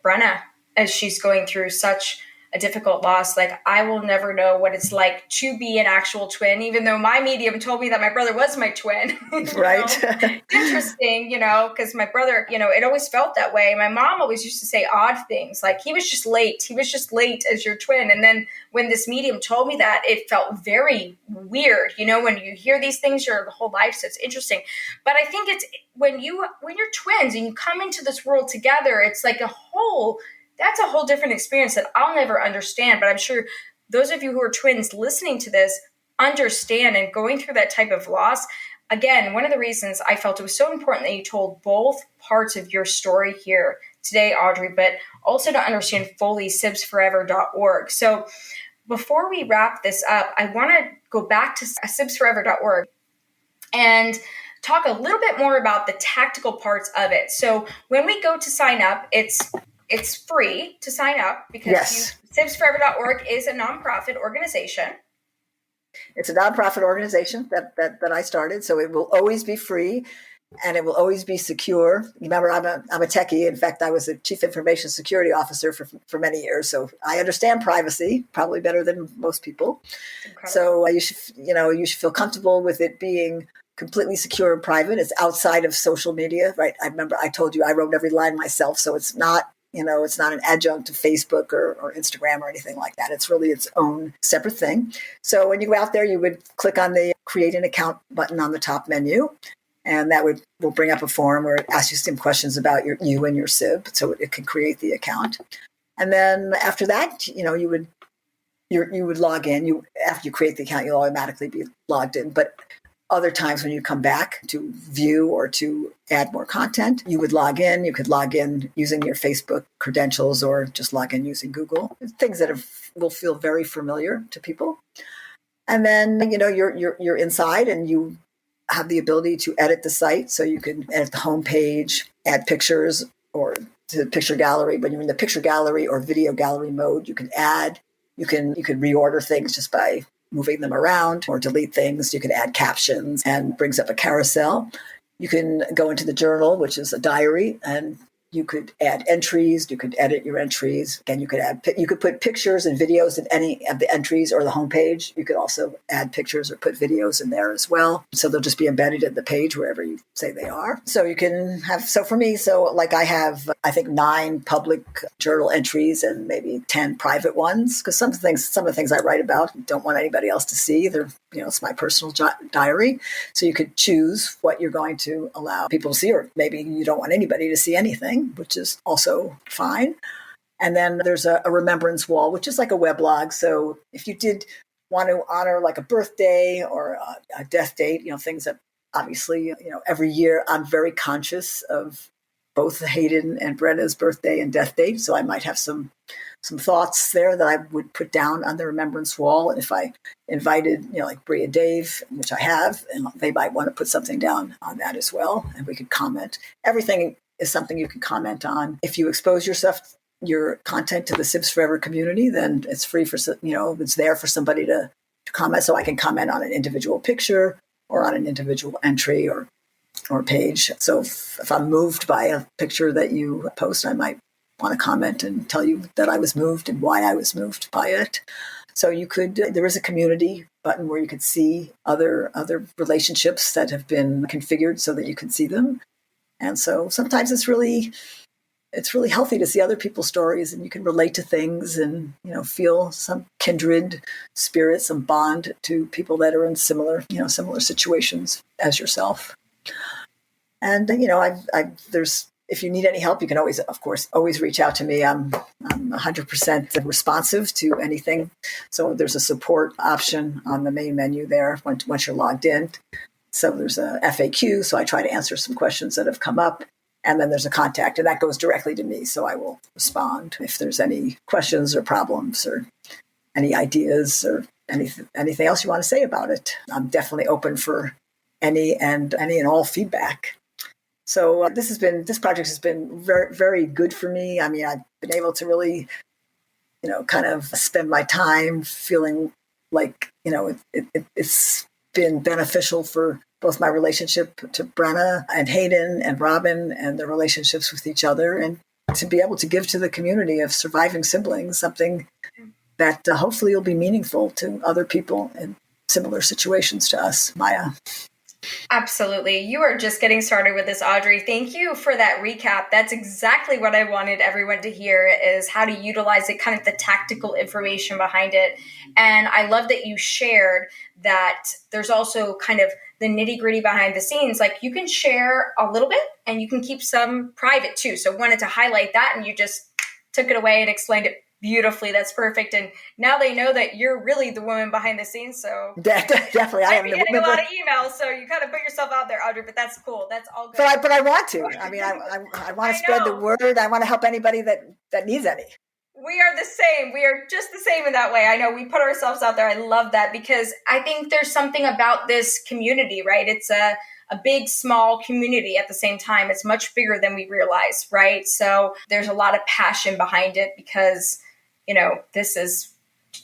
Brenna, as she's going through such a difficult loss. Like, I will never know what it's like to be an actual twin, even though my medium told me that my brother was my twin. Right. Interesting, because my brother, it always felt that way. My mom always used to say odd things, like, he was just late as your twin. And then when this medium told me that, it felt very weird. When you hear these things your whole life, so it's interesting. But I think it's when you're twins and you come into this world together, it's like that's a whole different experience that I'll never understand. But I'm sure those of you who are twins listening to this understand, and going through that type of loss. Again, one of the reasons I felt it was so important that you told both parts of your story here today, Audree, but also to understand fully sibsforever.org. So before we wrap this up, I want to go back to sibsforever.org and talk a little bit more about the tactical parts of it. So when we go to sign up, it's free to sign up, because sibsforever.org is a nonprofit organization. It's a nonprofit organization that I started, so it will always be free and it will always be secure. Remember, I'm a techie. In fact, I was a chief information security officer for many years, so I understand privacy probably better than most people. So you should feel comfortable with it being completely secure and private. It's outside of social media, right? I remember I told you I wrote every line myself, so it's not it's not an adjunct to Facebook or Instagram or anything like that. It's really its own separate thing. So when you go out there, you would click on the create an account button on the top menu, and that will bring up a form where it asks you some questions about you and your SIB, so it can create the account. And then after that, you would log in. After you create the account, you'll automatically be logged in. But other times when you come back to view or to add more content, you would log in. You could log in using your Facebook credentials or just log in using Google. Things that will feel very familiar to people. And then, you're inside and you have the ability to edit the site. So you can edit the homepage, add pictures or to the picture gallery. When you're in the picture gallery or video gallery mode, you can add, you can reorder things just by moving them around or delete things. You can add captions and brings up a carousel. You can go into the journal, which is a diary, and you could add entries. You could edit your entries. Again, you could put pictures and videos in any of the entries or the homepage. You could also add pictures or put videos in there as well. So they'll just be embedded in the page wherever you say they are. So you can have, so for me, like I have, I think 9 public journal entries and maybe 10 private ones, because some of the things I write about don't want anybody else to see. They're, it's my personal diary. So you could choose what you're going to allow people to see, or maybe you don't want anybody to see anything, which is also fine. And then there's a remembrance wall, which is like a weblog. So if you did want to honor like a birthday or a death date, things that obviously, every year I'm very conscious of both Hayden and Brenna's birthday and death date. So I might have some thoughts there that I would put down on the remembrance wall. And if I invited, like Bree and Dave, which I have, and they might want to put something down on that as well. And we could comment. Everything is something you can comment on. If you expose your content to the Sibs Forever community, then it's free for, it's there for somebody to comment. So I can comment on an individual picture or on an individual entry or page. So if I'm moved by a picture that you post, I might want to comment and tell you that I was moved and why I was moved by it. So there is a community button where you could see other relationships that have been configured so that you can see them. And so sometimes it's really healthy to see other people's stories, and you can relate to things and, feel some kindred spirit, some bond to people that are in similar situations as yourself. And, if you need any help, you can always reach out to me. I'm 100% responsive to anything. So there's a support option on the main menu there once you're logged in. So there's a FAQ. So I try to answer some questions that have come up. And then there's a contact, and that goes directly to me. So I will respond if there's any questions or problems or any ideas or anything else you want to say about it. I'm definitely open for any and all feedback. So this project has been very, very good for me. I mean, I've been able to really, kind of spend my time feeling like, it's been beneficial for both my relationship to Brenna and Hayden and Robin and their relationships with each other, and to be able to give to the community of surviving siblings something that hopefully will be meaningful to other people in similar situations to us. Maya. Absolutely. You are just getting started with this, Audree. Thank you for that recap. That's exactly what I wanted everyone to hear, is how to utilize it, kind of the tactical information behind it. And I love that you shared that there's also kind of the nitty-gritty behind the scenes. Like, you can share a little bit and you can keep some private too. So wanted to highlight that, and you just took it away and explained it beautifully. That's perfect. And now they know that you're really the woman behind the scenes. So definitely, I am getting a lot of emails. So you kind of put yourself out there, Audree. But that's cool. That's all good. But I want to. I mean, I want to spread the word. I want to help anybody that needs any. We are the same. We are just the same in that way. I know we put ourselves out there. I love that, because I think there's something about this community, right? It's a big, small community at the same time. It's much bigger than we realize, right? So there's a lot of passion behind it, because, this is,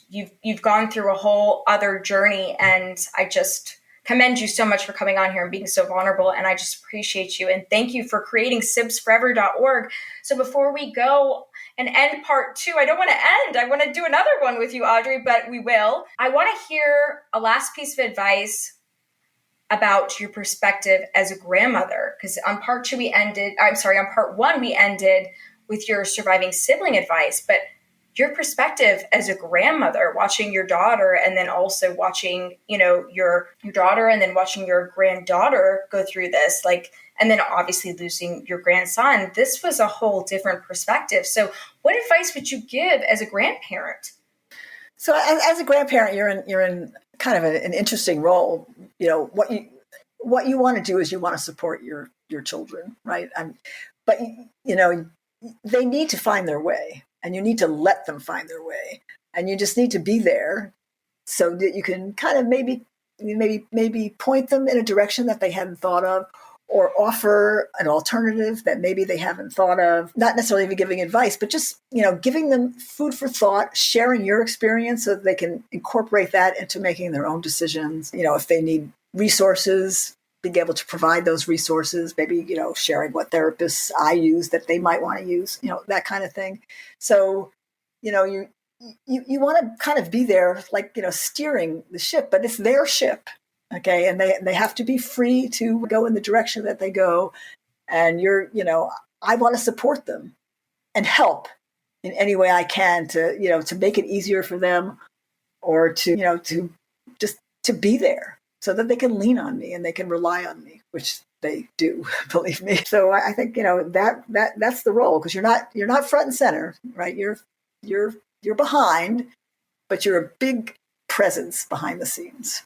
you've gone through a whole other journey, and I just commend you so much for coming on here and being so vulnerable. And I just appreciate you. And thank you for creating sibsforever.org. So before we go and end part 2, I don't want to end. I want to do another one with you, Audree, but we will. I want to hear a last piece of advice about your perspective as a grandmother. Because on part 1, we ended with your surviving sibling advice, but your perspective as a grandmother, watching your daughter, and then also watching, your daughter, and then watching your granddaughter go through this, and then obviously losing your grandson. This was a whole different perspective. So what advice would you give as a grandparent? So as a grandparent, you're in kind of an interesting role. What you want to do is you want to support your children, right? But they need to find their way, and you need to let them find their way, and you just need to be there so that you can kind of maybe maybe point them in a direction that they hadn't thought of, or offer an alternative that maybe they haven't thought of. Not necessarily even giving advice, but just, giving them food for thought, sharing your experience so that they can incorporate that into making their own decisions. If they need resources, being able to provide those resources, maybe, sharing what therapists I use that they might want to use, that kind of thing. So, you want to kind of be there, like, steering the ship, but it's their ship. Okay. And they have to be free to go in the direction that they go. And I want to support them and help in any way I can to make it easier for them, or to be there so that they can lean on me and they can rely on me, which they do, believe me. So I think, that's the role, because you're not front and center, right? You're behind, but you're a big presence behind the scenes.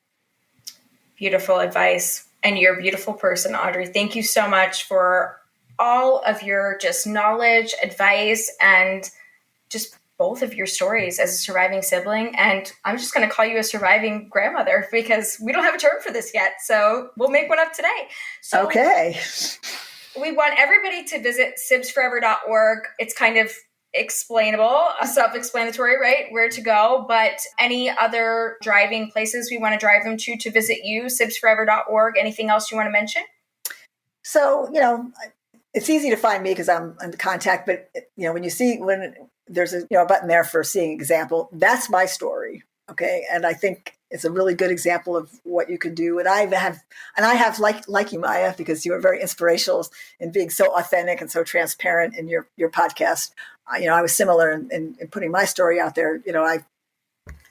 Beautiful advice. And you're a beautiful person, Audree. Thank you so much for all of your just knowledge, advice, and just both of your stories as a surviving sibling. And I'm just going to call you a surviving grandmother, because we don't have a term for this yet. So we'll make one up today. So okay. We want everybody to visit sibsforever.org. It's kind of explainable, self-explanatory, right? Where to go. But any other driving places we want to drive them to visit you, sibsforever.org. Anything else you want to mention? So, it's easy to find me because I'm in contact, but when there's a button there for seeing example, that's my story. Okay. And I think it's a really good example of what you can do. And I have like you, Maya, because you are very inspirational in being so authentic and so transparent in your podcast. I was similar in putting my story out there.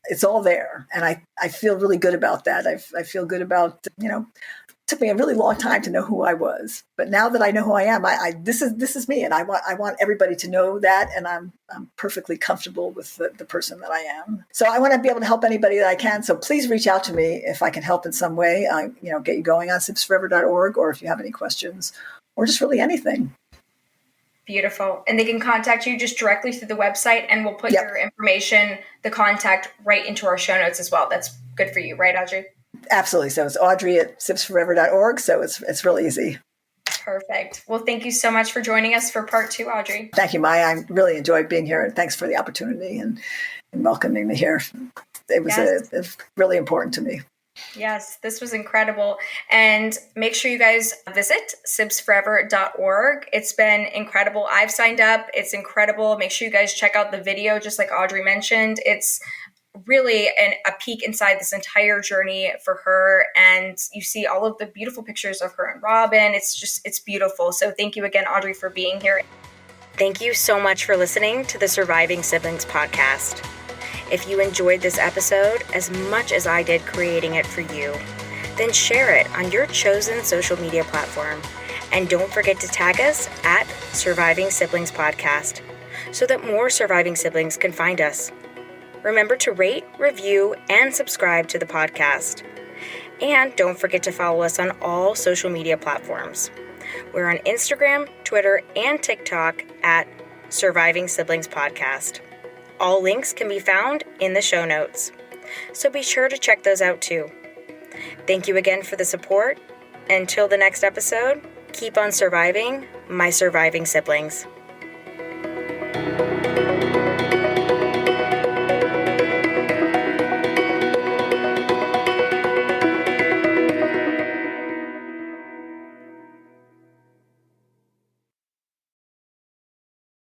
It's all there. And I feel really good about that. I feel good about, it took me a really long time to know who I was, but now that I know who I am, this is me, and I want everybody to know that, and I'm perfectly comfortable with the person that I am. So I want to be able to help anybody that I can. So please reach out to me if I can help in some way. Get you going on sibsforever.org, or if you have any questions, or just really anything. Beautiful. And they can contact you just directly through the website, and we'll put your information, the contact, right into our show notes as well. That's good for you, right, Audree? Absolutely. So it's Audree at sibsforever.org. So it's real easy. Perfect. Well, thank you so much for joining us for part 2, Audree. Thank you, Maya. I really enjoyed being here, and thanks for the opportunity and welcoming me here. It was really important to me. Yes, this was incredible. And make sure you guys visit sibsforever.org. It's been incredible. I've signed up. It's incredible. Make sure you guys check out the video, just like Audree mentioned. It's really a peek inside this entire journey for her. And you see all of the beautiful pictures of her and Robin. It's beautiful. So thank you again, Audree, for being here. Thank you so much for listening to the Surviving Siblings podcast. If you enjoyed this episode as much as I did creating it for you, then share it on your chosen social media platform. And don't forget to tag us at Surviving Siblings Podcast so that more surviving siblings can find us. Remember to rate, review, and subscribe to the podcast. And don't forget to follow us on all social media platforms. We're on Instagram, Twitter, and TikTok at Surviving Siblings Podcast. All links can be found in the show notes, so be sure to check those out too. Thank you again for the support. Until the next episode, keep on surviving, my surviving siblings.